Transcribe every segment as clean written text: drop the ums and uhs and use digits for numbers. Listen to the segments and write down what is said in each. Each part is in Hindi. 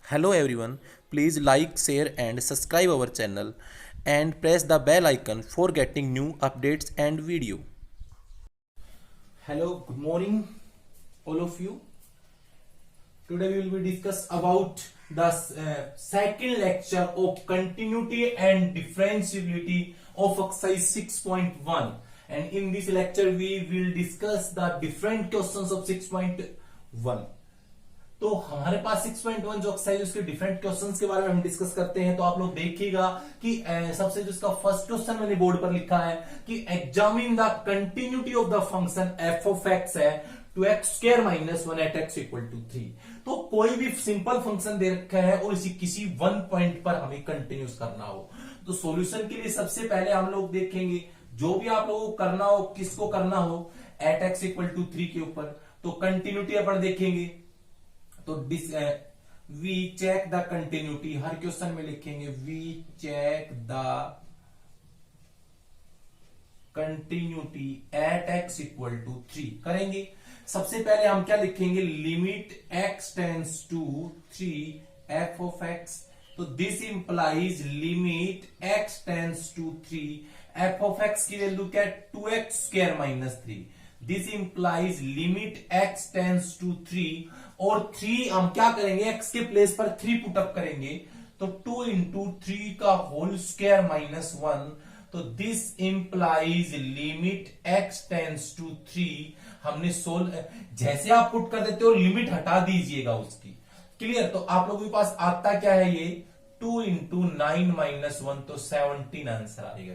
Hello everyone, please like, share and subscribe our channel and press the bell icon for getting new updates and video. Hello, good morning all of you. Today we will be discuss about the second lecture of continuity and differentiability of exercise 6.1, and in this lecture we will discuss the different questions of 6.1. तो हमारे पास 6.1 जो एक्सरसाइज उसके डिफरेंट क्वेश्चंस के बारे में हम डिस्कस करते हैं। तो आप लोग देखिएगा कि सबसे जो इसका फर्स्ट क्वेश्चन मैंने बोर्ड पर लिखा है कि examine the continuity of the function F of X है two X square minus 1 at x equal to 3। तो कोई भी सिंपल फंक्शन दे रखा है और इसी किसी वन पॉइंट पर हमें कंटिन्यूस करना हो, तो सॉल्यूशन के लिए सबसे पहले हम लोग देखेंगे जो भी आप लोगों को करना हो, किसको करना हो, एट एक्स इक्वल टू 3 के ऊपर। तो कंटिन्यूटी अपन देखेंगे, तो वी चेक द कंटिन्यूटी, हर क्वेश्चन में लिखेंगे we check the continuity at x equal to 3 करेंगे। सबसे पहले हम क्या लिखेंगे, limit x tends to 3 F of X. तो this implies limit x tends to 3 F of X की वैल्यू क्या है, 2x square minus 3। This implies limit x tends to 3 और 3 हम क्या करेंगे, x के प्लेस पर 3 पुटअप करेंगे, तो 2 इंटू 3 का होल स्क्वायर माइनस 1। तो this implies limit x tends to 3। हमने सोल्व, जैसे आप पुट कर देते हो लिमिट हटा दीजिएगा उसकी, क्लियर। तो आप लोगों के पास आता क्या है, ये 2 इंटू 9 माइनस 1, तो 17 आंसर आएगा।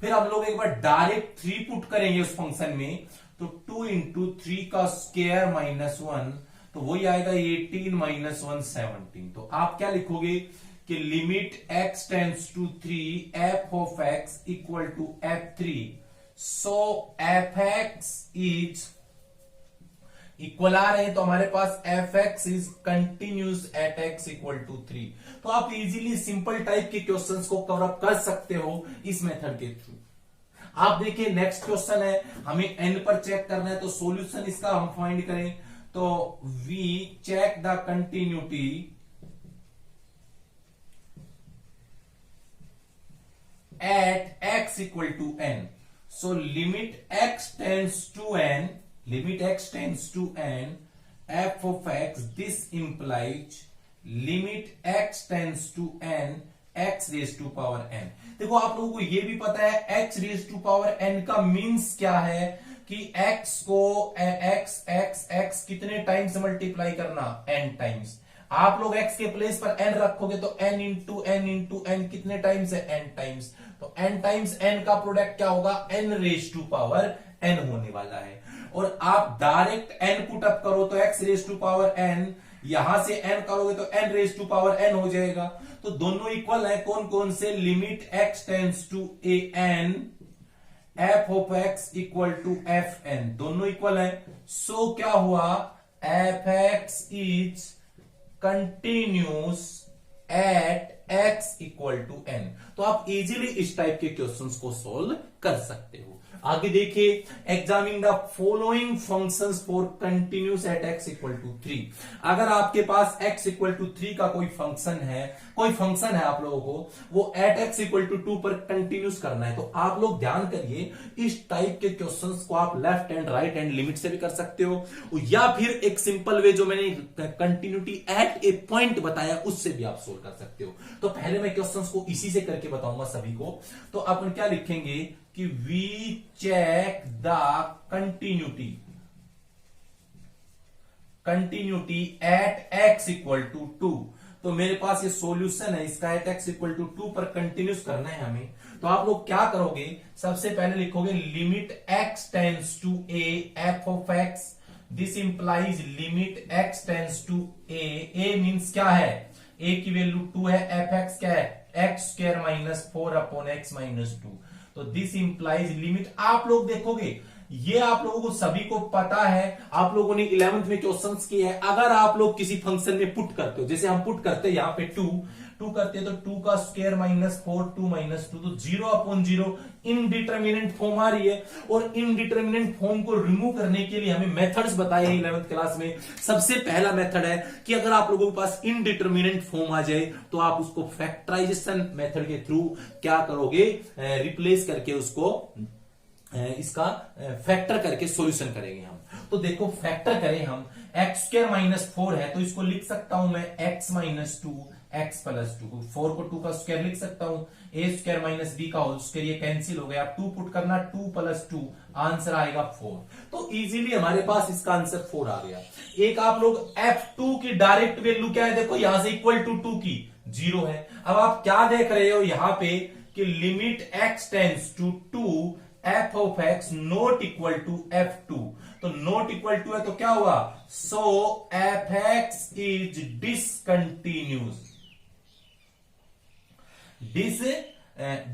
फिर हम लोग एक बार डायरेक्ट 3 पुट करेंगे उस फंक्शन में, तो 2 इंटू 3 का स्क्वायर माइनस 1, तो वही आएगा 18 माइनस 1 17। तो आप क्या लिखोगे कि limit x tends to 3 F of x equal to f3। So F x is equal आ रहे हैं, तो हमारे पास F x is continuous at x equal to 3। तो आप इजीली सिंपल टाइप के क्वेश्चंस को कवर अप कर सकते हो इस मेथड के थ्रू। आप देखिए नेक्स्ट क्वेश्चन है, हमें एन पर चेक करना है, तो सॉल्यूशन इसका हम फाइंड करें, तो we check the continuity at x equal to n। So limit x tends to n, limit x tends to n f of x, this implies limit x tends to n x raise to power n। देखो आप लोगों को ये भी पता है x raise to power n का मीन्स क्या है कि x को x कितने टाइम्स मल्टीप्लाई करना, n टाइम्स। आप लोग x के प्लेस पर n रखोगे तो n इंटू n कितने टाइम्स है, n टाइम्स। तो n टाइम्स n का प्रोडक्ट क्या होगा, n raise to power n होने वाला है। और आप डायरेक्ट n पुट अप करो तो x raise to power n, यहां से n करोगे तो n raise to power n हो जाएगा। तो दोनों इक्वल है, कौन कौन से, limit x tends to a n f of x equal to f n, दोनों इक्वल है। सो क्या हुआ, f x is continuous at x equal to n. तो आप इजीली इस टाइप के क्वेश्चंस को सोल्व कर सकते हो। आगे देखिए, examine the following functions for continuous at x equal to 3। अगर आपके पास x इक्वल टू 3 का कोई फंक्शन है आप लोगों को, वो एट x इक्वल टू 2 पर कंटिन्यूस करना है, तो आप लोग ध्यान करिए, इस टाइप के क्वेश्चंस को आप left hand right hand limit से भी कर सकते हो, या फिर एक सिंपल वे जो मैंने कंटिन्यूटी एट ए पॉइंट बताया उससे भी आप सोल्व कर सकते हो। तो पहले मैं क्वेश्चंस को इसी से करके बताऊंगा सभी को। तो अपन क्या लिखेंगे कि we check the continuity at x equal to 2। तो मेरे पास ये सॉल्यूशन है इसका, एट x इक्वल टू 2 पर कंटिन्यूस करना है हमें। तो आप लोग क्या करोगे, सबसे पहले लिखोगे limit x tends to a f of x। This implies limit x tends to a means क्या है, a की वैल्यू 2 है, एफ एक्स क्या है, x square minus 4 upon x minus 2। तो दिस इंप्लाइज लिमिट, आप लोग देखोगे ये आप लोगों को सभी को पता है, आप लोगों ने 11th में क्वेश्चंस किए हैं। अगर आप लोग किसी फंक्शन में पुट करते हो, जैसे हम पुट करते हैं यहाँ पे टू करते हैं, तो 2 का स्क्वायर -4 2 -2, तो 0/0 इनडिटर्मिनेंट फॉर्म आ रही है। और इनडिटर्मिनेंट फॉर्म को रिमूव करने के लिए हमें मेथड्स बताए हैं 11th क्लास में। सबसे पहला मेथड है कि अगर आप लोगों के पास इनडिटर्मिनेंट फॉर्म आ जाए तो आप उसको फैक्टराइजेशन मेथड के थ्रू क्या करोगे, रिप्लेस करके उसको इसका फैक्टर करके सॉल्यूशन करेंगे हम। तो देखो फैक्टर करें हम, x² -4 है तो इसको लिख सकता हूं मैं x -2 x + 2, 4 को 2 का स्क्वायर लिख सकता हूं, a² - b का होल स्क्वायर, ये कैंसिल हो गया। 2 पुट करना, 2 + 2 आंसर आएगा 4। तो इजीली हमारे पास इसका आंसर 4 आ गया। एक आप लोग f2 की डायरेक्ट वैल्यू क्या है, देखो यहां से इक्वल टू 2 की 0 है। अब आप क्या देख रहे हो यहां पे कि limit x tends to 2 f(x) not equal to f2, तो नॉट इक्वल टू है तो क्या हुआ, so f(x) is discontinuous.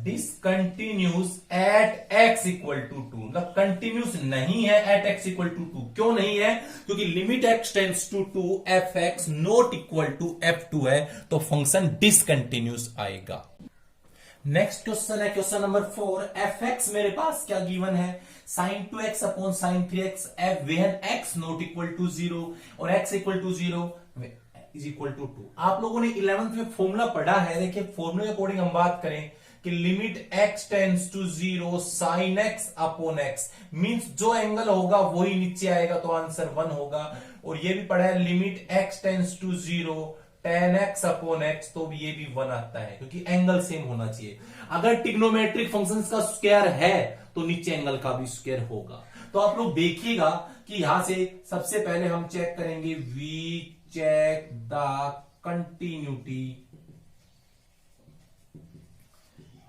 Discontinuous at x equal to 2, मतलब कंटिन्यूस नहीं है एट x इक्वल टू 2। क्यों नहीं है, क्योंकि limit x tends to 2 f(x) not equal to f2 है, तो फंक्शन डिसकंटिन्यूस आएगा। नेक्स्ट क्वेश्चन है क्वेश्चन नंबर 4। f(x) मेरे पास क्या गिवन है, sin 2x upon sin 3x f when x not equal to 0 और x equal to 0 is equal to 2। आप लोगों ने 11th में फॉर्मूला पढ़ा है, देखिए फॉर्मूले के अकॉर्डिंग हम बात करें कि limit x tends to 0 sin x upon x, means जो एंगल होगा वही नीचे आएगा, तो आंसर 1 होगा। और ये भी पढ़ा है limit x tends to 0 tan x upon x, तो ये भी 1 आता है, क्योंकि एंगल सेम होना चाहिए। अगर ट्रिग्नोमेट्रिक फंक्शंस का स्क्वायर है तो नीचे एंगल का भी स्क्वायर होगा। तो आप लोग देखिएगा कि यहां से सबसे पहले हम चेक करेंगे, we check the continuity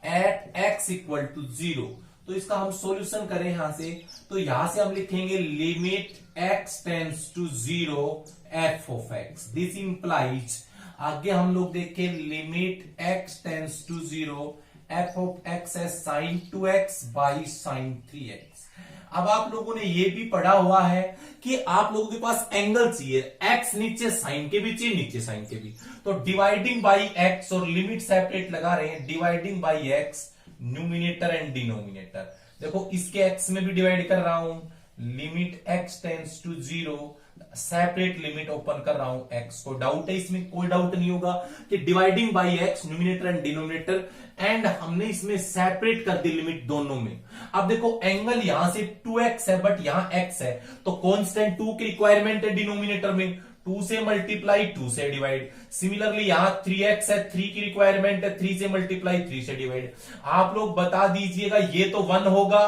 at x equal to 0। तो इसका हम सॉल्यूशन करें यहां से, तो यहां से हम लिखेंगे limit x tends to 0 f(x). This implies, आगे हम लोग देखें limit x tends to 0 f(x) है sin 2x by sin 3x। अब आप लोगों ने ये भी पढ़ा हुआ है कि आप लोगों के पास एंगल चाहिए, x नीचे साइन के भी चाहिए, नीचे साइन के भी, तो डिवाइडिंग बाई x और लिमिट सेपरेट लगा रहे हैं, dividing by x numerator and denominator. देखो इसके x में भी डिवाइड कर रहा हूं, limit x tends to 0, separate limit open कर रहा हूं x को। डाउट है इसमें, कोई डाउट नहीं होगा कि dividing by x numerator and denominator, and हमने इसमें सेपरेट कर दी लिमिट दोनों में। अब देखो एंगल यहां से 2x है बट यहां x है, तो कांस्टेंट 2 की रिक्वायरमेंट है डिनोमिनेटर में, 2 से मल्टीप्लाई 2 से डिवाइड। सिमिलरली यहां 3x है, 3 की रिक्वायरमेंट है, 3 से मल्टीप्लाई 3 से डिवाइड। आप लोग बता दीजिएगा ये तो 1 होगा,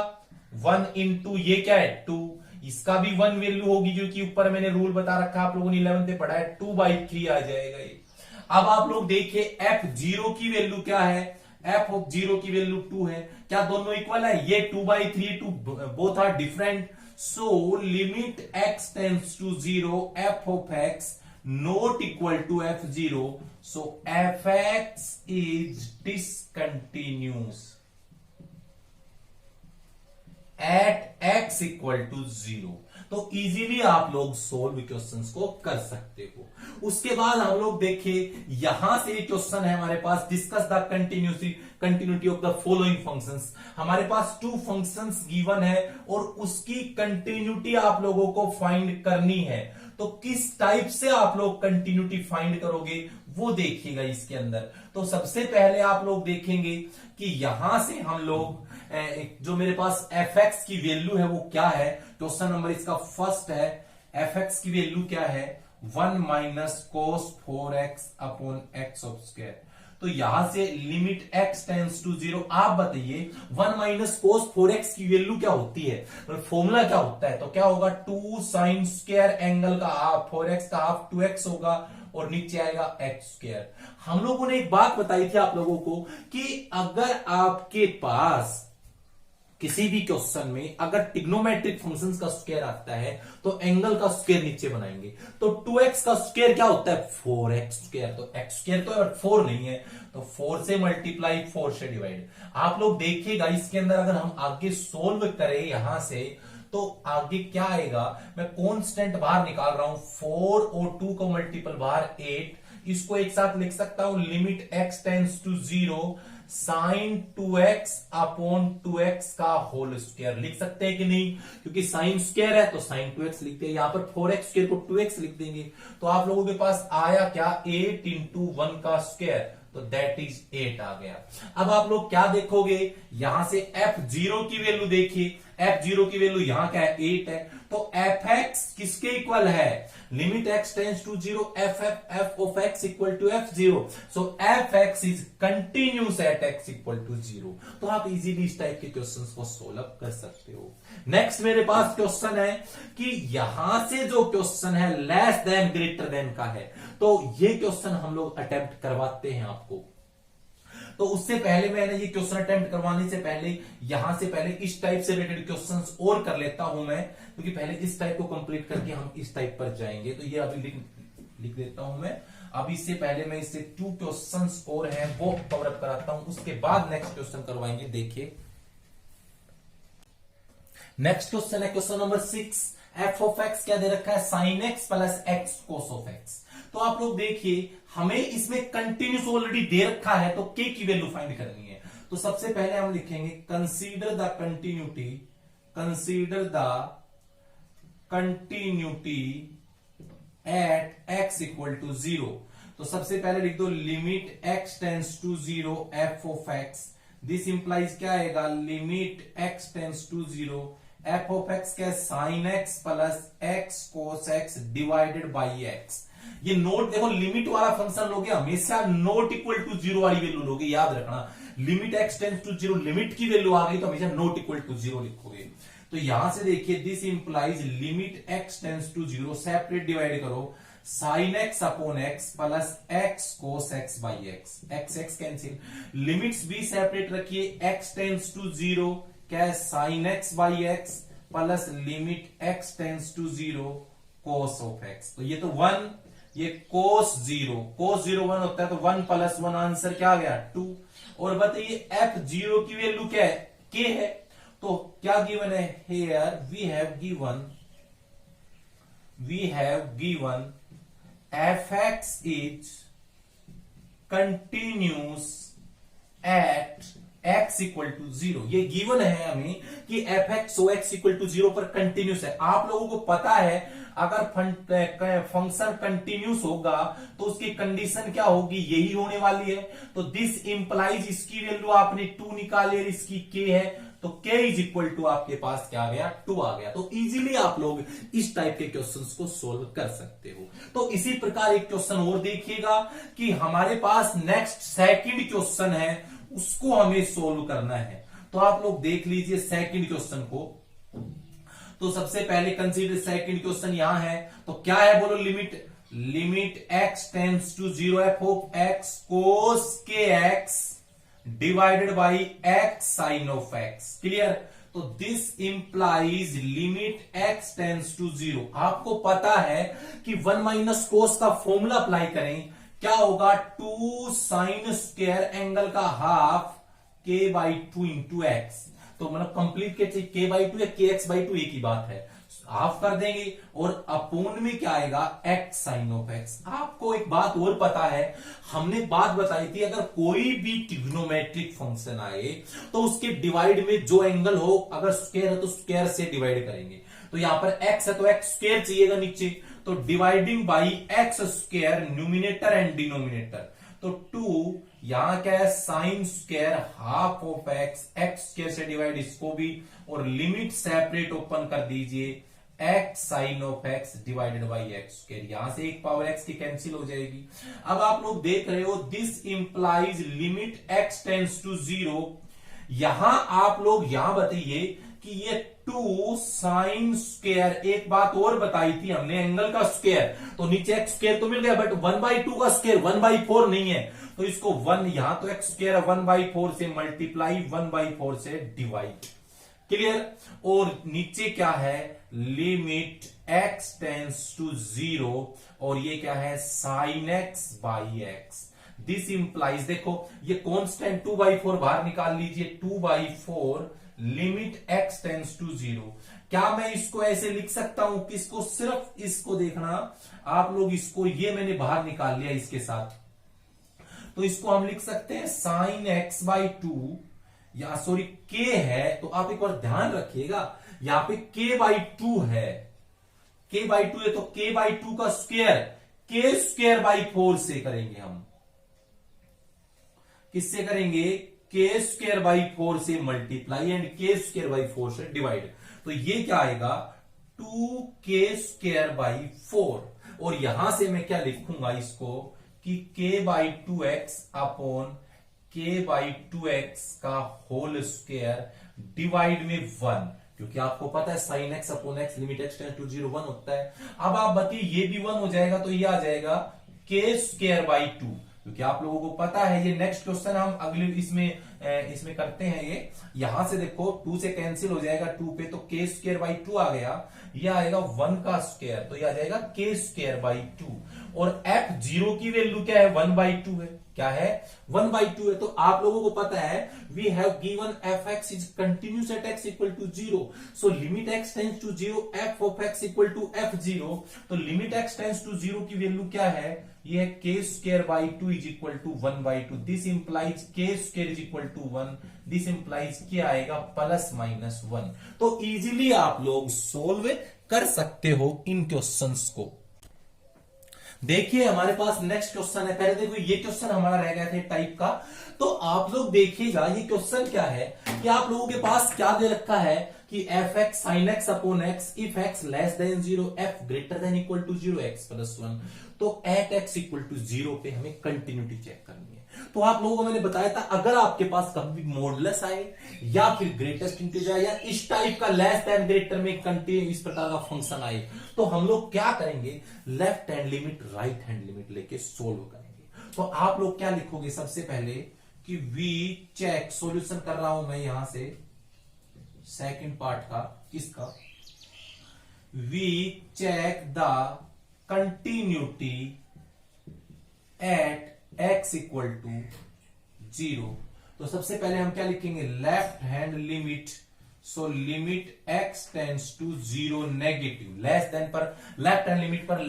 1 इंटू ये क्या है 2, इसका भी 1 वैल्यू होगी, क्योंकि ऊपर मैंने रूल बता रखा है, आप लोगों ने 11th में पढ़ा है, 2/3 आ जाएगा ये। अब आप लोग देखिए f0 की वैल्यू क्या है, f(0) की वैल्यू 2 है, क्या दोनों इक्वल है, ये 2/3, both are different, so limit x tends to 0 f(x) not equal to f0, so f(x) is discontinuous at x equal to 0। तो इजीली आप लोग सोल्व क्वेश्चंस को कर सकते हो। उसके बाद हम लोग देखें, यहां से क्वेश्चन है हमारे पास, discuss the continuity of the following functions. हमारे पास 2 फंक्शंस गिवन है और उसकी कंटिन्यूटी आप लोगों को फाइंड करनी है। तो किस टाइप से आप लोग कंटिन्यूटी फाइंड करोगे वो देखिएगा इसके अंदर। तो सबसे पहले आप लोग देखेंगे कि यहां से हम लोग जो मेरे पास f(x) की वैल्यू है वो क्या है, क्वेश्चन नंबर इसका फर्स्ट है, f(x) की वैल्यू क्या है, 1 minus cos 4x upon x²। तो यहां से लिमिट x टेंड्स टू 0, आप बताइए 1 माइनस cos 4x की वैल्यू क्या होती है, फॉर्मूला क्या होता है, तो क्या होगा 2 sin स्क्वायर एंगल का हाफ 4x का हाफ 2x होगा और नीचे आएगा x²। हम लोगों ने एक बात बताई थी आप लोगों को कि अगर आपके पास किसी भी क्वेश्चन में अगर ट्रिग्नोमेट्रिक फंक्शंस का स्क्वायर आता है तो एंगल का स्क्वायर नीचे बनाएंगे। तो 2x का स्क्वायर क्या होता है 4x², तो x² तो 4 नहीं है, तो 4 से मल्टीप्लाई 4 से डिवाइड। आप लोग देखिएगा इसके अंदर अगर हम आगे सोल्व करें यहां से, तो आगे क्या आएगा, मैं कांस्टेंट बाहर निकाल रहा हूं, 4 और 2 को मल्टीपल बाहर 8, इसको एक साथ लिख सकता हूं limit x tends to 0 sine 2x upon 2x का होल स्क्वायर लिख सकते हैं कि नहीं, क्योंकि साइन स्क्वायर है तो साइन 2x लिखते हैं, यहां पर 4x स्क्वायर को 2x लिख देंगे, तो आप लोगों के पास आया क्या 8 इंटू 1 का स्क्वायर, तो दैट इज 8 आ गया। अब आप लोग क्या देखोगे, यहां से f0 की वैल्यू देखिए, f0 की वैल्यू यहां क्या है 8 है, तो fx किसके इक्वल है, limit x tends to 0 f of x equal to f0, so fx is continuous at x equal to 0। तो आप इजीली इस टाइप के क्वेश्चंस को सोल्व कर सकते हो। नेक्स्ट मेरे पास क्वेश्चन है कि यहां से जो क्वेश्चन है लेस देन ग्रेटर देन का है, तो ये क्वेश्चन हम लोग अटेम्प्ट करवाते हैं आपको। तो उससे पहले मैंने ये क्वेश्चन अटेम्प्ट करवाने से पहले यहां से पहले इस टाइप से रिलेटेड क्वेश्चंस और कर लेता हूं मैं, क्योंकि पहले इस टाइप को कंप्लीट करके हम इस टाइप पर जाएंगे। तो ये अभी लिख देता हूं मैं। अब इससे पहले मैं इससे 2 क्वेश्चंस और हैं वो कवर अप कराता हूं, उसके बाद नेक्स्ट क्वेश्चन करवाएंगे। देखिए नेक्स्ट क्वेश्चन है question number 6, F of x क्या दे रखा है, sine x plus x cos of X. तो आप लोग देखिए हमें इसमें कंटिन्यूस ऑलरेडी दे रखा है, तो के की वैल्यू फाइंड करनी है। तो सबसे पहले हम लिखेंगे consider the continuity, consider the continuity at x equal to 0। तो सबसे पहले लिख दो limit x tends to 0 F of x, this implies क्या आएगा, limit x tends to 0 F of x क्या है, sine x plus x cos x divided by x. ये नोट देखो, लिमिट वाला फंक्शन लोगे हमेशा नॉट इक्वल टू 0 वाली वैल्यू लोगे, याद रखना। Limit x tends to 0, limit की वैल्यू आ गई तो हमेशा नॉट इक्वल टू 0 लिखोगे। तो यहां से देखिए this implies limit x tends to 0, separate divide करो, sine x upon X plus x cos X by X, X X cancel, limits भी सेपरेट रखिए, एक्स टेंस टू 0 क्या है, sine X by X plus limit x tends to 0 cos of X. तो ये तो 1, ये कोस 0, कोस 0 1 होता है, तो 1 प्लस 1 आंसर क्या आ गया 2। और बताइए f0 की वैल्यू क्या है, k है, तो क्या गिवन है, here we have given fx is continuous at x equal to 0। ये गिवन है हमें कि fx ओ x इक्वल टू 0 पर कंटिन्यूस है। आप लोगों को पता है अगर फंक्शन कंटिन्यूस होगा तो उसकी कंडीशन क्या होगी, यही होने वाली है। तो दिस इंप्लाइज इसकी वैल्यू आपने 2 निकाली और इसकी k है, तो k इज इक्वल टू आपके पास क्या आ गया 2 आ गया। तो इजीली आप लोग इस टाइप के क्वेश्चंस को सोल्व कर सकते हो। तो इसी प्रकार एक क्वेश्चन और देखिएगा कि हमारे पास नेक्स्ट सेकंड क्वेश्चन है, उसको हमें सोल्व करना है। तो आप लोग देख लीजिए सेकंड क्वेश्चन को। तो सबसे पहले कंसीडर सेकंड क्वेश्चन यहां है, तो क्या है बोलो, limit x tends to 0 F of X cos के X divided by X sine of X. Clear. तो this implies limit x tends to 0। आपको पता है कि 1 माइनस कोस का फॉर्मूला अप्लाई करें, क्या होगा 2 साइन स्क्वायर एंगल का half k by 2 into x. तो मतलब कंप्लीट के बाई 2 या के एक्स बाई 2 एक ही बात है, हाफ कर देंगे और अपोन में क्या आएगा एक्स साइन ऑफ एक्स। आपको एक बात और पता है, हमने बात बताई थी अगर कोई भी ट्रिग्नोमेट्रिक फंक्शन आए तो उसके डिवाइड में जो एंगल हो, अगर स्क्वायर है तो स्क्वायर से डिवाइड करेंगे। तो यहां पर एक्स है तो एक्स स्क्वायर चाहिएगा नीचे, तो dividing by x square numerator and denominator. तो 2 यहां क्या है sine square half of x, x square से डिवाइड इसको भी, और लिमिट सेपरेट ओपन कर दीजिए x sine of x divided by x square. यहां से एक पावर एक्स की कैंसिल हो जाएगी। अब आप लोग देख रहे हो this implies limit x tends to 0। यहां आप लोग यहां बताइए कि ये 2 साइन स्क्वायर, एक बात और बताई थी हमने एंगल का स्क्वायर, तो नीचे एक्स स्क्वायर तो मिल गया, बट 1/2 का स्क्वायर 1/4 नहीं है, तो इसको 1 यहां तो एक्स स्क्वायर 1/4 से मल्टीप्लाई 1/4 से डिवाइड। क्लियर। और नीचे क्या है लिमिट x टेंड्स टू 0 और ये क्या है sine x by x. This implies देखो ये कांस्टेंट 2/4 बाहर निकाल लीजिए, 2/4 लिमिट x टेंस टू 0। क्या मैं इसको ऐसे लिख सकता हूं? किसको? सिर्फ इसको देखना आप लोग, इसको ये मैंने बाहर निकाल लिया इसके साथ, तो इसको हम लिख सकते हैं साइन एक्स बाई टू, या सॉरी k है, तो आप एक बार ध्यान रखिएगा यहां पे k बाई टू है, k बाई टू है, तो k बाई टू का स्क्वायर k स्क्वायर बाई 4 से करेंगे हम। किससे करेंगे? k स्क्वायर बाई 4 से multiply and k square by 4 से डिवाइड। तो ये क्या आएगा? 2k स्क्वायर बाई 4, और यहां से मैं क्या लिखूंगा इसको कि k by 2x upon k by 2x का होल स्क्वायर डिवाइड में 1, क्योंकि आपको पता है sine x upon x limit x tends to 0 1 होता है। अब आप बताइए ये भी 1 हो जाएगा, तो ये आ जाएगा k स्क्वायर बाई 2, क्योंकि आप लोगों को पता है ये नेक्स्ट क्वेश्चन हम अगले इसमें करते हैं। ये यहां से देखो 2 से कैंसिल हो जाएगा 2 पे, तो k स्क्वायर बाई 2 आ गया, ये आएगा 1 का स्क्वायर, तो ये आ जाएगा k स्क्वायर बाई 2, और f0 की वैल्यू क्या है? 1 बाई 2 है। क्या है? 1 बाई 2 है। तो आप लोगों को पता है we have given f x is continuous at x equal to 0, so limit x tends to 0 F of x equal to f0। तो लिमिट एक्स टेंस टू 0 की वैल्यू क्या है? ये है k square by 2 is equal to 1 by 2। This implies k square is equal to 1, this implies क्या आएगा? Plus minus 1। तो इजीली आप लोग सोल्व कर सकते हो इन क्वेश्चंस को। देखिए हमारे पास नेक्स्ट क्वेश्चन है। पहले देखो ये क्वेश्चन हमारा रह गया था टाइप का, तो आप लोग देखिएगा ये क्वेश्चन क्या है कि आप लोगों के पास क्या दे रखा है कि f x sine x upon x if x less than 0 f greater than equal to 0 x plus 1। तो एट एक्स इक्वल टू 0 पे हमें कंटिन्यूटी चेक करनी है। तो आप लोगों को मैंने बताया था अगर आपके पास कभी मॉडुलस आए या फिर ग्रेटेस्ट इंटीजर या इस टाइप का लेस देन ग्रेटर में कंटिन्यू इस प्रकार का फंक्शन आए, तो हम लोग क्या करेंगे? Left hand limit right hand limit लेके सोल्व करेंगे। तो आप लोग क्या लिखोगे? सबसे पहले कि वी चेक, सॉल्यूशन कर रहा हूं मैं यहां से सेकंड पार्ट का, किसका? We check the continuity at x equal to 0। तो सबसे पहले हम क्या लिखेंगे? Left hand limit, so limit x tends to 0 negative, less than पर लेफ्ट हैंड लिमिट पर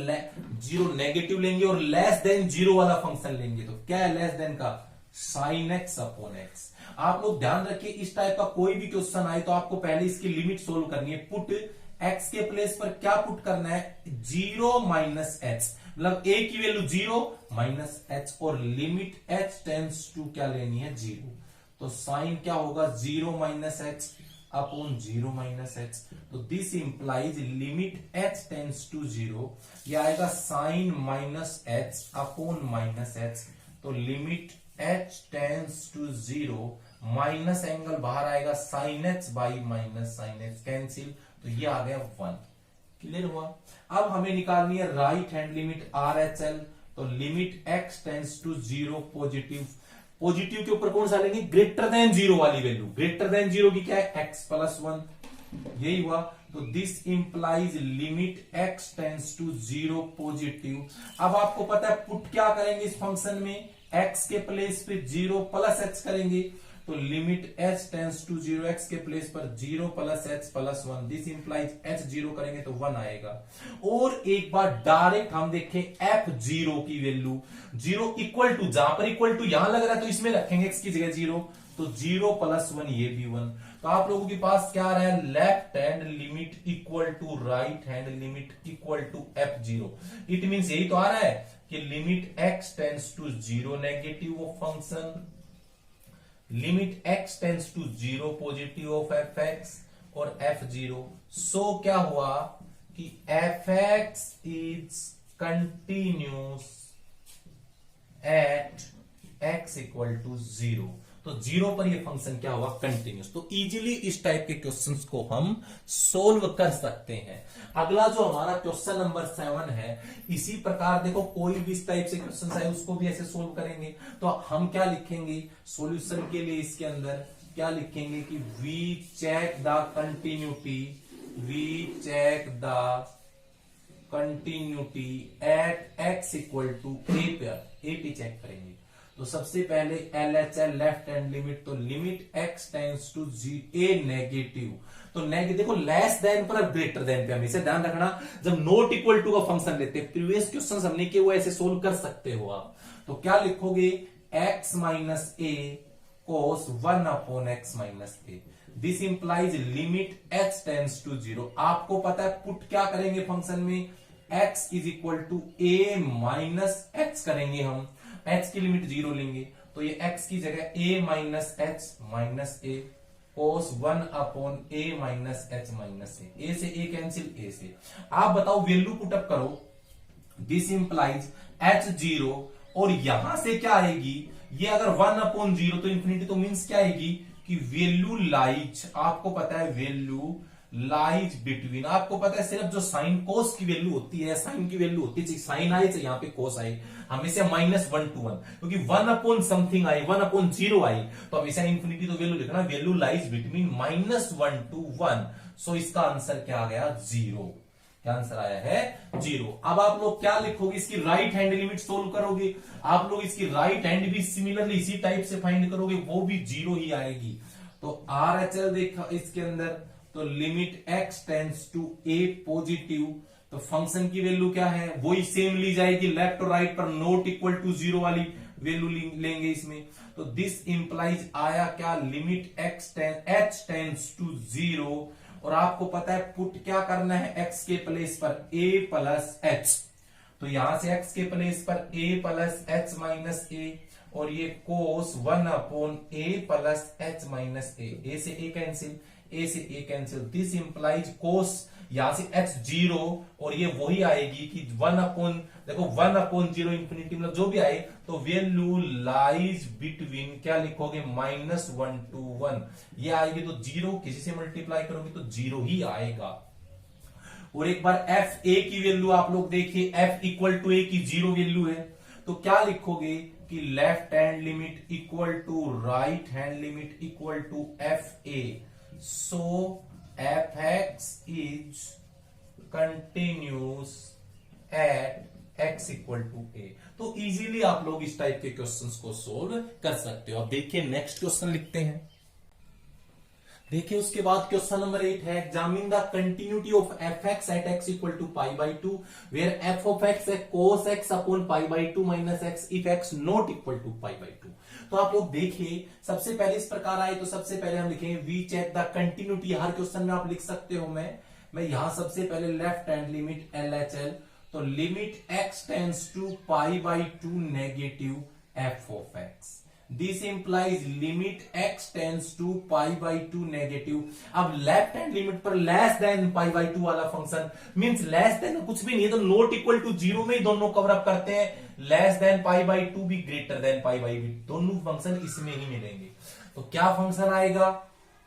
0 नेगेटिव लेंगे और लेस देन 0 वाला फंक्शन लेंगे। तो क्या है लेस देन का? Sine x upon x. आप लोग ध्यान रखिए इस टाइप का कोई भी क्वेश्चन आए तो आपको पहले इसकी लिमिट सोल्व करनी है। पुट x के प्लेस पर क्या पुट करना है? 0 माइनस एच, मतलब a की वैल्यू 0 माइनस एच, और लिमिट h टेंस टू क्या लेनी है? 0। तो साइन क्या होगा? 0 minus H upon 0 minus H. तो this implies limit h tends to 0, यह आएगा sine minus H upon minus H. तो limit h tends to 0, minus angle बाहर आएगा sine H by minus sine H, cancel, तो ये आ गया 1। क्लियर हुआ? अब हमें निकालनी है right hand limit R H L. तो limit x tends to 0 positive, positive के ऊपर कौन सा लेंगे? ग्रेटर देन 0 वाली वैल्यू। ग्रेटर देन 0 की क्या है? x प्लस 1, यही हुआ। तो this implies limit x tends to 0 positive. अब आपको पता है पुट क्या करेंगे इस फंक्शन में? x के प्लेस पे 0 प्लस h करेंगे, तो limit h tends to 0, x के प्लेस पर 0 plus h plus 1, this implies h 0 करेंगे तो 1 आएगा। और एक बार डायरेक्ट हम देखें f0 की वैल्यू 0 इक्वल टू, जहां पर इक्वल टू यहां लग रहा है तो इसमें रखेंगे x की जगह 0, तो 0 प्लस 1 ये भी 1। तो आप लोगों के पास क्या आ रहा है? Left hand limit equal to right hand limit equal to f0। It means यही तो आ रहा है कि limit x tends to 0 negative of function, limit x tends to 0 positive of F x और f0। सो क्या हुआ कि f x is continuous at x equal to 0। तो 0 पर ये फंक्शन क्या हुआ? कंटिन्यूस। तो इजीली इस टाइप के क्वेश्चंस को हम सोल्व कर सकते हैं। अगला जो हमारा क्वेश्चन नंबर 7 है, इसी प्रकार देखो कोई भी इस टाइप से क्वेश्चन आए उसको भी ऐसे सोल्व करेंगे। तो हम क्या लिखेंगे सॉल्यूशन के लिए? इसके अंदर क्या लिखेंगे कि we check the continuity, we check the continuity at x equal to a पर, a पे चेक करेंगे। तो सबसे पहले LHL लेफ्ट हैंड लिमिट, तो limit x tends to a negative, तो देखो लेस देन पर ग्रेटर देन पे हमेशा ध्यान रखना, जब नॉट इक्वल टू का फंक्शन लेते हैं, प्रीवियस क्वेश्चन हमने किए वो ऐसे सोल्व कर सकते हो आप। तो क्या लिखोगे, x minus a cos 1 upon x minus a, this implies limit x tends to 0। आपको पता है पुट क्या करेंगे फंक्शन में, x is equal to a minus x करेंगे हम, x की लिमिट 0 लेंगे, तो ये x की जगह a minus h minus a cos 1 upon a minus h minus a से a कैंसिल, a से। आप बताओ वैल्यू पुटअप करो, दिस इंप्लाइज h 0, और यहां से क्या आएगी, ये अगर 1 अपॉन 0 तो इंफिनिटी, तो मीन्स क्या आएगी कि वैल्यू लाइज, आपको पता है वैल्यू लाइज बिटवीन, आपको पता है सिर्फ जो साइन कोस की वैल्यू होती है, साइन की वैल्यू होती है, साइन आए चाहे यहाँ पे कोस आए, हमेशा -1 to 1, क्योंकि 1 अपॉन समथिंग आए, 1 अपॉन 0 आई, तो हमेशा इंफिनिटी तो वैल्यू लिखना, वैल्यू लाइज बिटवीन -1 to 1। सो इसका आंसर क्या आ गया, 0। क्या आंसर आया है, 0। अब आप लोग क्या लिखोगे, इसकी राइट हैंड लिमिट सोल्व करोगे, आप लोग इसकी राइट हैंड भी सिमिलरली इसी टाइप से फाइंड करोगे, वो भी 0 ही आएगी। तो RHL देखा इसके अंदर, तो limit x tends to a positive, तो फंक्शन की वैल्यू क्या है, वही सेम ली जाएगी, लेफ्ट और राइट पर नॉट इक्वल टू 0 वाली वैल्यू लेंगे इसमें। तो दिस इंप्लाइज आया क्या, लिमिट h टेंड्स टू 0, और आपको पता है पुट क्या करना है, x के प्लेस पर a प्लस h, तो यहां से x के प्लेस पर a plus h minus a, और ये कोस 1 upon a plus h minus a से a कैंसिल, a से a कैंसिल, दिस इंप्लाइज कोस यहां से h 0, और ये वही आएगी कि 1 अपॉन, देखो 1 अपॉन 0 इंफिनिटी मतलब जो भी आए, तो वैल्यू लाइज बिटवीन, क्या लिखोगे, -1 to 1, ये आएगी, तो 0 किसी से मल्टीप्लाई करोगे तो 0 ही आएगा। और एक बार f a की वैल्यू आप लोग देखिए, f इक्वल टू a की 0 वैल्यू है, तो क्या लिखोगे कि left hand limit equal to right hand limit equal to F A, so F x is continuous at x equal to A. तो इजीली आप लोग इस टाइप के क्वेश्चंस को सोल्व कर सकते हो। अब देखिए नेक्स्ट क्वेश्चन लिखते हैं। देखिए उसके बाद क्वेश्चन नंबर 8 है, examine the continuity of F X at x equal to π/2 where F of X है cos x upon π/2 minus X if X not equal to π/2। तो आप लोग देखिए सबसे पहले इस प्रकार आए, तो सबसे पहले हम लिखेंगे वी चेक द कंटिन्यूटी। हर क्वेश्चन में आप लिख सकते हो, मैं यहां सबसे पहले लेफ्ट हैंड लिमिट LHL, तो limit x tends to π/2 negative F of x, this implies limit x tends to π/2 negative. अब लेफ्ट हैंड लिमिट पर लेस देन π/2 वाला फंक्शन मींस लेस देन कुछ भी नहीं है, तो नॉट इक्वल टू 0 में ही दोनों कवर अप करते हैं, लेस देन π/2 भी ग्रेटर देन π/2, दोनों फंक्शन इसमें ही मिलेंगे। तो क्या फंक्शन आएगा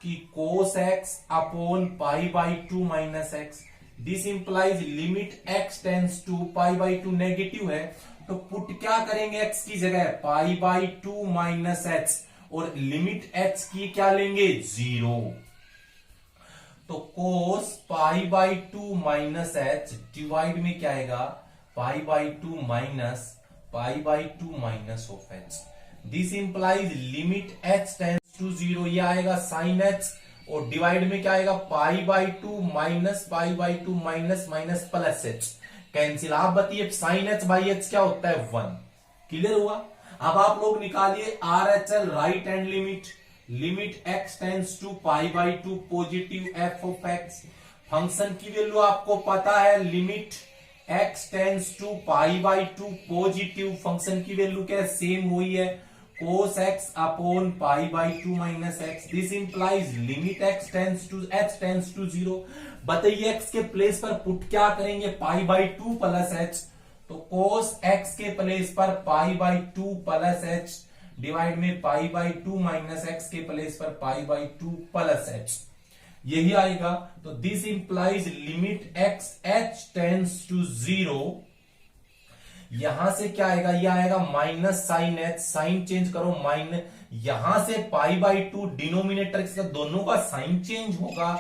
कि cos x upon π/2 minus X, this implies limit x tends to π/2 negative है, तो पुट क्या करेंगे x की जगह π/2 माइनस एच, और लिमिट h की क्या लेंगे 0, तो cos π/2 माइनस एच डिवाइड में क्या आएगा π/2 minus of h, this implies limit h tends to 0, ये आएगा sin h, और डिवाइड में क्या आएगा π/2 minus π/2 minus plus h cancel. आप बताइए साइन h बाई h क्या होता है 1, क्लियर हुआ। अब आप लोग निकालिए RHL right hand limit, limit x tends to π/2 positive F of X, function की वैल्यू आपको पता है limit x tends to π/2 positive, function की वैल्यू क्या है सेम वही है cos x upon π/2 minus X, this implies limit x tends to 0। बताइए x के प्लेस पर पुट क्या करेंगे π/2 प्लस h, तो cos x के प्लेस पर π/2 प्लस h डिवाइड में π/2 माइनस एक्स के प्लेस पर π/2 प्लस h, यही आएगा। तो this implies limit x h tends to 0, यहां से क्या आएगा, ये आएगा minus sine h, sign change करो माइनस, यहां से π/2 डिनोमिनेटर के दोनों का साइन चेंज होगा,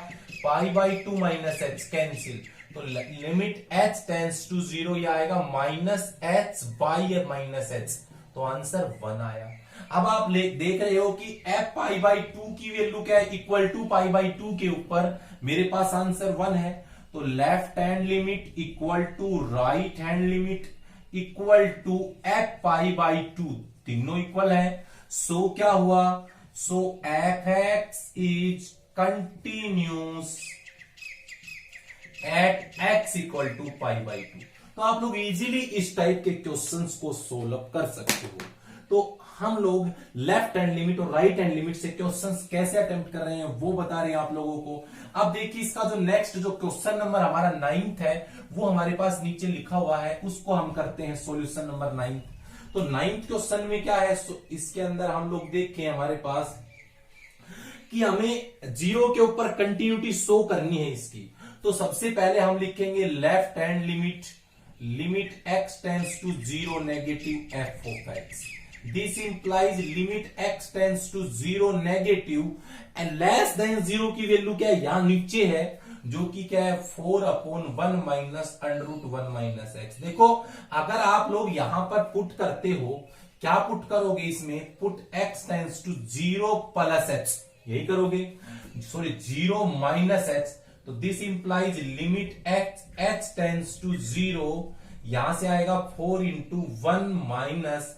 π/2 माइनस h कैंसिल, तो लिमिट h टेंड्स टू 0, ये आएगा minus h by minus h, तो आंसर 1 आया। अब आप देख रहे हो कि f पाई बाई 2 की वैल्यू क्या है, इक्वल टू पाई बाई 2 के ऊपर मेरे पास आंसर 1 है। तो left hand limit equal to right hand limit equal to f pi by 2, तीनों इक्वल है। सो क्या हुआ, so F x is continuous at x equal to pi by 2। तो आप लोग इजीली इस टाइप के क्वेश्चंस को सोल्व कर सकते हो। तो हम लोग लेफ्ट हैंड लिमिट और राइट हैंड लिमिट से क्वेश्चंस कैसे अटेम्प्ट कर रहे हैं वो बता रहे हैं आप लोगों को। अब देखिए इसका जो नेक्स्ट जो क्वेश्चन नंबर हमारा 9th है वो हमारे पास नीचे लिखा हुआ है, उसको हम करते हैं सॉल्यूशन नंबर 9th। तो 9th क्वेश्चन में क्या है, इसके अंदर हम लोग देखें हमारे पास कि हमें जीरो के ऊपर कंटिन्यूटी शो करनी है इसकी। तो सबसे पहले हम लिखेंगे left hand limit, limit x tends to 0 negative f of x। This implies limit x tends to 0 negative and less than 0 की वैल्यू क्या है, यहां नीचे है, जो कि क्या है 4/1 minus under root 1 minus x. देखो अगर आप लोग यहां पर पुट करते हो, क्या पुट करोगे इसमें, put x tends to 0 plus h, यही करोगे, सॉरी 0 माइनस h। तो this implies limit h tends to 0, यहां से आएगा 4 into 1 minus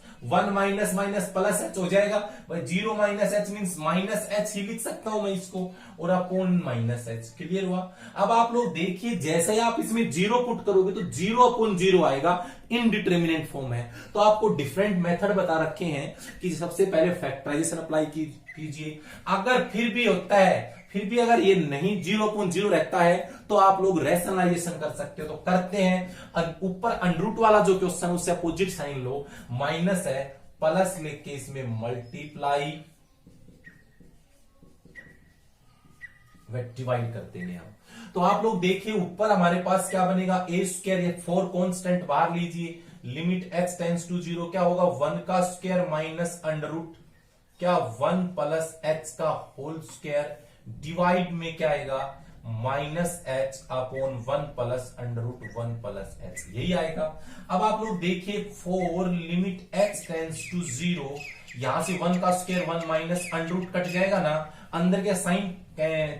minus plus h हो जाएगा भाई, 0 minus h means minus h ही लिख सकता हूं मैं इसको, और अपॉन माइनस h। क्लियर हुआ। अब आप लोग देखिए जैसे ही आप इसमें 0 पुट करोगे तो 0 अपॉन 0 आएगा, इनडिटरमिनेट फॉर्म है। तो आपको डिफरेंट मेथड बता रखे हैं कि सबसे पहले फैक्टराइजेशन अप्लाई कीजिए। अगर फिर भी होता है, फिर भी अगर ये नहीं 0.0 रहता है तो आप लोग रैशनलाइजेशन कर सकते हो। तो करते हैं, ऊपर अंडरूट वाला जो क्वेश्चन उससे अपोजिट साइन लो, माइनस है प्लस लेके इसमें मल्टीप्लाई डिवाइड कर देंगे हम। तो आप लोग देखिए ऊपर हमारे पास क्या बनेगा, ए स्क्वायर, ये 4 कांस्टेंट बाहर लीजिए, लिमिट x टेंड्स टू 0 क्या होगा 1 का स्क्वायर माइनस अंडर रूट क्या 1 प्लस h का होल स्क्वायर, डिवाइड में क्या आएगा minus h upon 1 plus under root 1 plus h, यही आएगा। अब आप लोग देखिए 4 लिमिट x टेंड्स टू 0, यहां से 1 का square 1 minus under root cut जाएगा ना, अंदर के साइन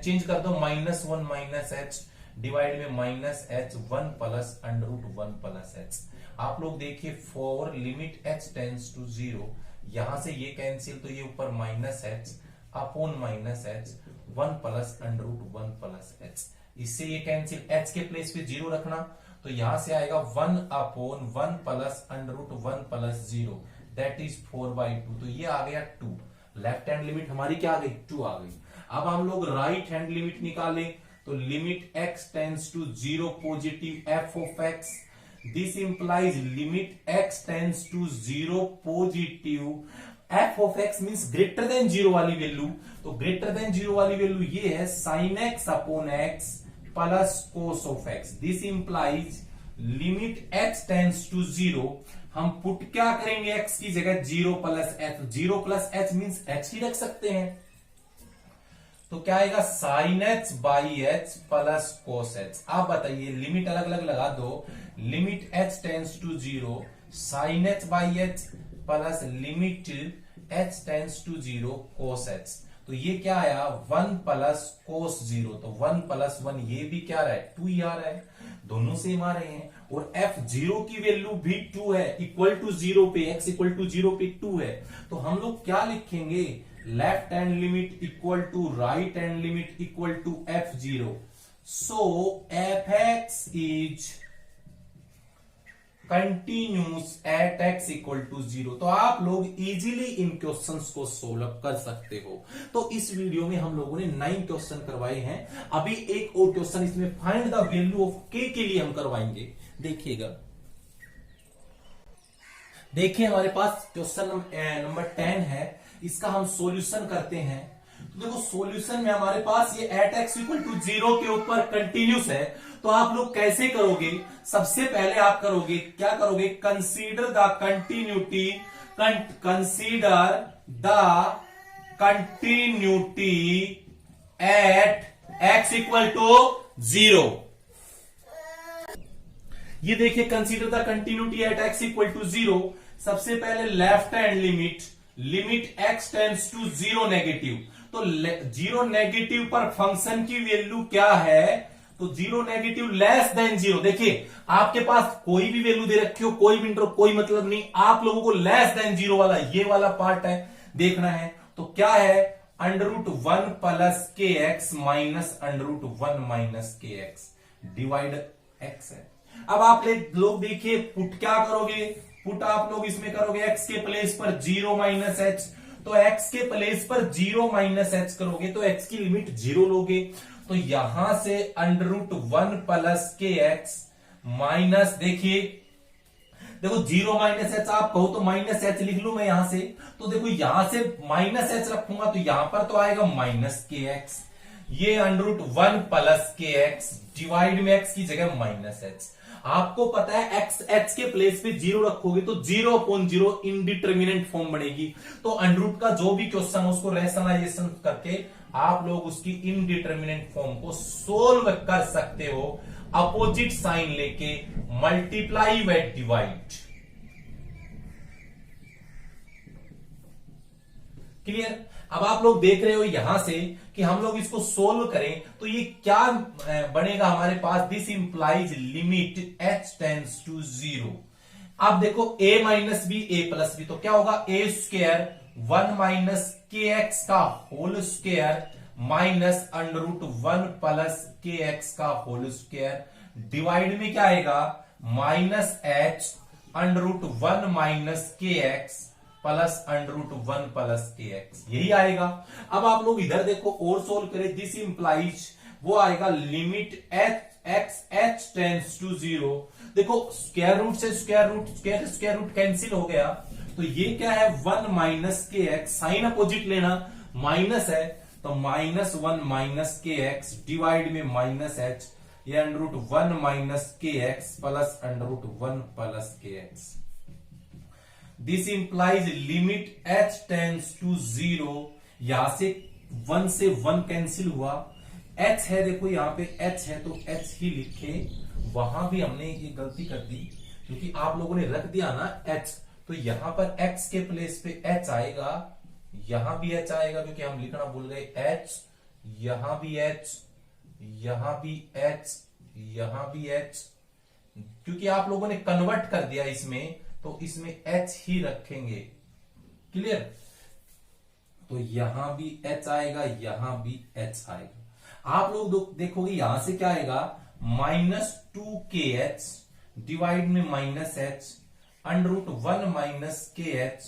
चेंज कर दो, माइनस 1 माइनस h, डिवाइड में minus h 1 plus under root 1 plus h। आप लोग देखिए 4 लिमिट h टेंड्स टू 0, यहां से ये कैंसिल, तो ये ऊपर minus h upon minus h 1 plus under root 1 plus h, इससे ये कैंसिल, h के प्लेस पे 0 रखना, तो यहां से आएगा 1 upon 1 plus under root 1 plus 0, that is 4/2। तो ये आ गया 2। लेफ्ट हैंड लिमिट हमारी क्या आ गई, 2 आ गई। अब हम लोग राइट हैंड लिमिट निकालें, तो limit x tends to 0 positive f of x, this implies limit x tends to 0 positive f of x means greater than 0 वाली वैल्यू। तो ग्रेटर देन 0 वाली वैल्यू ये है sin x upon x plus cos of x, this implies limit x tends to 0, हम पुट क्या करेंगे x की जगह 0 plus h, 0 plus h means h ही रख सकते हैं। तो क्या आएगा sin h by h plus cos h। आप बताइए लिमिट अलग अलग लगा दो, limit h tends to 0 sin h by h plus limit h tends to 0 cos h। तो ये क्या आया 1 प्लस cos 0, तो 1 प्लस 1 ये भी क्या रहा है 2 ही आ रहा है, दोनों सेम आ रहे हैं। और f0 की वैल्यू भी 2 है, इक्वल टू 0 पे, x इक्वल टू 0 पे 2 है। तो हम लोग क्या लिखेंगे, left hand limit equal to right hand limit equal to f0, so f(x) is continuous at x equal to 0। तो आप लोग इजीली इन क्वेश्चंस को सोल्व कर सकते हो। तो इस वीडियो में हम लोगों ने 9 क्वेश्चन करवाए हैं। अभी एक और क्वेश्चन इसमें find the value of k के लिए हम करवाएंगे, देखिएगा। देखिए हमारे पास क्वेश्चन नंबर 10 है, इसका हम सॉल्यूशन करते हैं। तो देखो सॉल्यूशन में हमारे पास ये एट x इक्वल टू 0 के ऊपर कंटिन्यूस है। तो आप लोग कैसे करोगे, सबसे पहले आप करोगे क्या करोगे, consider the continuity, consider the continuity at x equal to 0। ये देखिए consider the continuity at x equal to 0। सबसे पहले left hand limit x tends to 0 negative. तो 0 नेगेटिव पर फंक्शन की वैल्यू क्या है? तो 0 नेगेटिव लेस देन 0। देखिए आपके पास कोई भी वैल्यू दे रखी हो, कोई भी इंटर, कोई मतलब नहीं, आप लोगों को लेस देन 0 वाला ये वाला पार्ट है देखना है। तो क्या है? √1 प्लस के एक्स माइनस √1 माइनस के एक्स डिवाइड एक्स है। अब आप लोग देखिए पुट क्या करोगे? पुट आप लोग इसमें करोगे x के प्लेस पर 0 माइनस एच। तो x के प्लेस पर 0 माइनस एच करोगे तो x की लिमिट 0 लोगे। तो यहां से √1 प्लस के एक्स माइनस, देखिए देखो 0 माइनस एच आप कहो तो माइनस एच लिख लू मैं यहां से। तो देखो यहां से माइनस एच रखूंगा तो यहां पर तो आएगा माइनस के एक्स। ये √1 प्लस के एक्स डिवाइड में x की जगह माइनस एच। आपको पता है x h के प्लेस पे 0 रखोगे तो 0/0 इनडिटर्मिनेंट फॉर्म बनेगी। तो अंडर का जो भी क्वेश्चन है उसको रैशनलाइजेशन करके आप लोग उसकी इनडिटर्मिनेंट फॉर्म को सोल्व कर सकते हो अपोजिट साइन लेके, मल्टीप्लाई व डिवाइड। क्लियर? अब आप लोग देख रहे हो यहां से कि हम लोग इसको सोल्व करें तो ये क्या बनेगा हमारे पास? This implies limit h tends to 0। अब देखो a minus B a plus B, तो क्या होगा? a स्क्वायर 1 माइनस के एक्स का होल स्क्वायर माइनस √1 प्लस के एक्स का होल स्क्वायर डिवाइड में क्या आएगा? माइनस एच √1 माइनस के एक्स प्लस √1 प्लस के एक्स, यही आएगा। अब आप लोग इधर देखो और सोल्व करें। दिस इंप्लाइज वो आएगा limit x h tends to 0। देखो स्क्वायर रूट से स्क्वायर रूट कैंसिल हो गया। तो ये क्या है? 1 माइनस के एक्स, साइन अपोजिट लेना, माइनस है तो -1 माइनस के एक्स डिवाइड में माइनस एच, ये √1 माइनस के एक्स प्लस √1 प्लस के x. This implies limit h tends to 0। यहां से 1 से 1 कैंसिल हुआ, h है, देखो यहां पे h है तो h ही लिखे। वहां भी हमने ये गलती कर दी क्योंकि आप लोगों ने रख दिया ना h, तो यहां पर x के प्लेस पे h आएगा, यहां भी h आएगा क्योंकि हम लिखना भूल गए h, यहां भी h, यहां भी h, यहां भी h, क्योंकि आप लोगों ने कन्वर्ट कर दिया इसमें तो इसमें h ही रखेंगे। क्लियर? तो यहां भी h आएगा, यहां भी h आएगा। आप लोग देखोगे यहां से क्या आएगा? -2kh डिवाइड में माइनस एच √1 माइनस के एच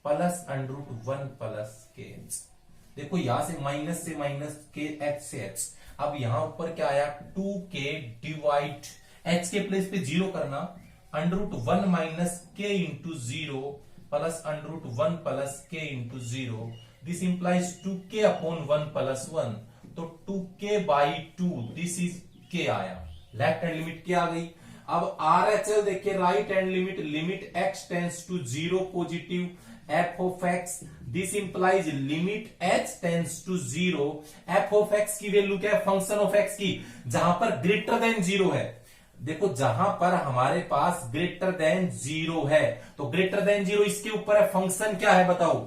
प्लस √1 प्लस के एच। देखो यहां से माइनस के एच से एच। अब यहां ऊपर क्या आया? 2k डिवाइड h के प्लेस पे 0 करना, √1 minus k into 0 plus √1 plus k into 0। This implies 2k upon 1 plus 1, तो 2k by 2, this is k आया। लेफ्ट हैंड लिमिट क्या आ गई? अब RHL देखिए, right hand limit x tends to 0 positive f of x। This implies limit h tends to 0। f of x की वैल्यू क्या है? फंक्शन ऑफ x की, जहां पर ग्रेटर देन 0 है। देखो जहां पर हमारे पास ग्रेटर देन 0 है तो ग्रेटर देन 0 इसके ऊपर है, फंक्शन क्या है बताओ?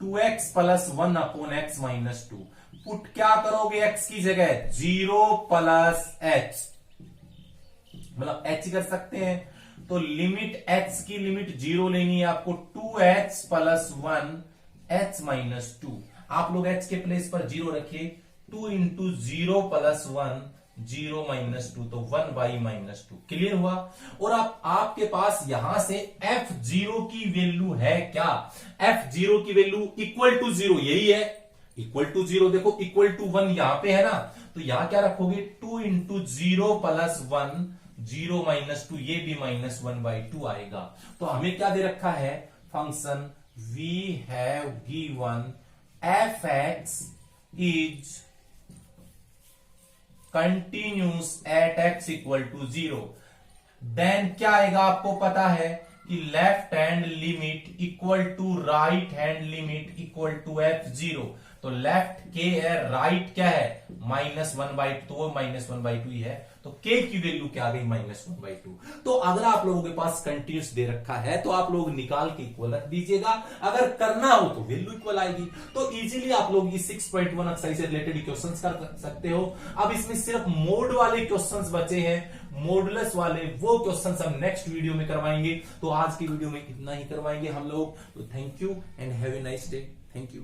2x plus 1 upon x minus 2। Put क्या करोगे x की जगह? 0 प्लस h, मतलब h कर सकते हैं। तो लिमिट x की लिमिट 0 लेनी है आपको, 2x प्लस 1 h माइनस 2। आप लोग h के प्लेस पर 0 रखिए, 2 इंटू 0 प्लस 1 0 माइनस 2, तो 1 बाई माइनस 2। क्लियर हुआ? और आपके पास यहां से f0 की वैल्यू है क्या? f0 की वैल्यू इक्वल टू 0, यही है, इक्वल टू 0। देखो इक्वल टू 1 यहां पे है ना, तो यहां क्या रखोगे? 2 इंटू 0 प्लस 1 0 माइनस 2, ये भी -1/2 आएगा। तो हमें क्या दे रखा है? Function we have given f(x) is continuous at x equal to 0। Then क्या आएगा? आपको पता है कि left hand limit equal to right hand limit equal to f0। तो लेफ्ट के है, राइट क्या है -1/2, तो वो -1/2 ही है। तो k की वैल्यू क्या आ गई -1/2। तो अगर आप लोगों के पास कंटिन्यूस दे रखा है तो आप लोग निकाल के इक्वल रख दीजिएगा, अगर करना हो तो वैल्यू इक्वल आएगी। तो इजीली आप लोग ये 6.1 एक्सरसाइज से रिलेटेड क्वेश्चंस कर सकते हो। अब इसमें सिर्फ मोड वाले क्वेश्चंस बचे हैं, मॉडुलस वाले, वो क्वेश्चंस हम नेक्स्ट वीडियो में करवाएंगे। तो आज की वीडियो में इतना ही करवाएंगे हम लोग। तो thank you and have a nice day. Thank you.